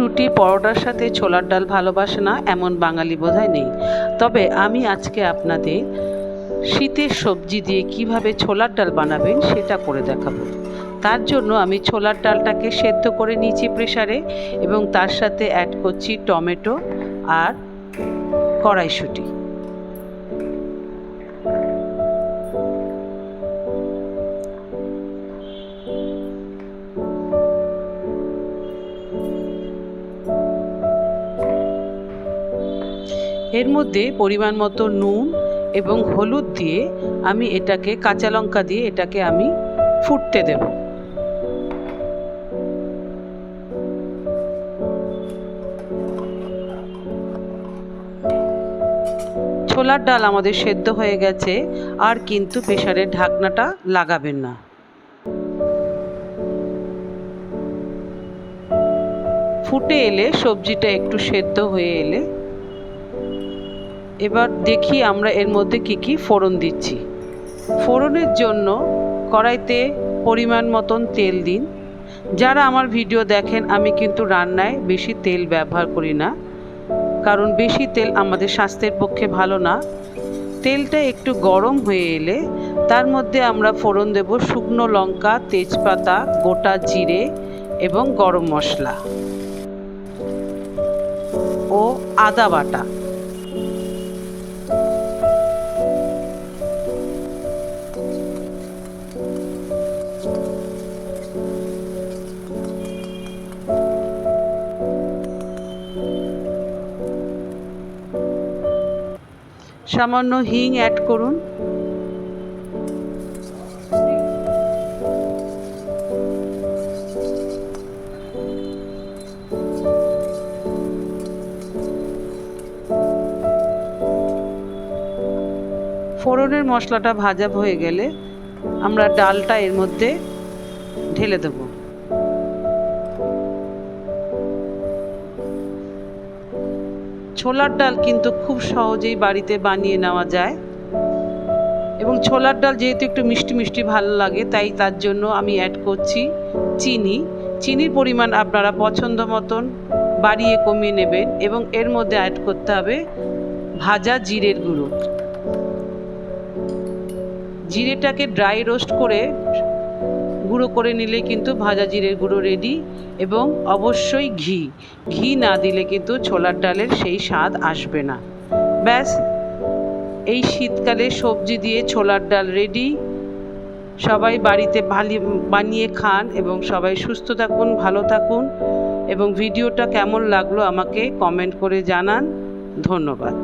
রুটি পরোটার সাথে ছোলার ডাল ভালোবাসে না এমন বাঙালি বোধহয় নেই। তবে আমি আজকে আপনাদের শীতের সবজি দিয়ে কিভাবে ছোলার ডাল বানাবেন সেটা করে দেখাবো। তার জন্য আমি ছোলার ডালটাকে সেদ্ধ করে নিয়েছি প্রেসারে এবং তার সাথে অ্যাড করছি টমেটো আর কড়াইশুঁটি। এর মধ্যে পরিমাণ মতো নুন এবং হলুদ দিয়ে আমি এটাকে কাঁচা লঙ্কা দিয়ে এটাকে আমি ফুটতে দেব। ছোলার ডাল আমাদের সেদ্ধ হয়ে গেছে, আর কিন্তু প্রেসারের ঢাকনাটা লাগাবেন না। ফুটে এলে সবজিটা একটু সেদ্ধ হয়ে এলে এবার দেখি আমরা এর মধ্যে কি ফোড়ন দিচ্ছি। ফোড়নের জন্য কড়াইতে পরিমাণ মতন তেল দিন। যারা আমার ভিডিও দেখেন, আমি কিন্তু রান্নায় বেশি তেল ব্যবহার করি না, কারণ বেশি তেল আমাদের স্বাস্থ্যের পক্ষে ভালো না। তেলটা একটু গরম হয়ে এলে তার মধ্যে আমরা ফোড়ন দেব শুকনো লঙ্কা, তেজপাতা, গোটা জিরে এবং গরম মশলা ও আদা বাটা। সামান্য হিং অ্যাড করুন। ফোড়নের মশলাটা ভাজা হয়ে গেলে আমরা ডালটা এর মধ্যে ঢেলে দেব। ছোলার ডাল কিন্তু খুব সহজেই বাড়িতে বানিয়ে নেওয়া যায়, এবং ছোলার ডাল যেহেতু একটু মিষ্টি মিষ্টি ভালো লাগে, তাই তার জন্য আমি অ্যাড করছি চিনি। চিনির পরিমাণ আপনারা পছন্দ মতন বাড়িয়ে কমিয়ে নেবেন, এবং এর মধ্যে অ্যাড করতে হবে ভাজা জিরের গুঁড়ো। জিরেটাকে ড্রাই রোস্ট করে গুঁড়ো করে নিলে কিন্তু ভাজা জিরের গুঁড়ো রেডি। এবং অবশ্যই ঘি না দিলে কিন্তু ছোলার ডালের সেই স্বাদ আসবে না। ব্যাস, এই শীতকালে সবজি দিয়ে ছোলার ডাল রেডি। সবাই বাড়িতে বানিয়ে খান এবং সবাই সুস্থ থাকুন, ভালো থাকুন, এবং ভিডিওটা কেমন লাগলো আমাকে কমেন্ট করে জানান। ধন্যবাদ।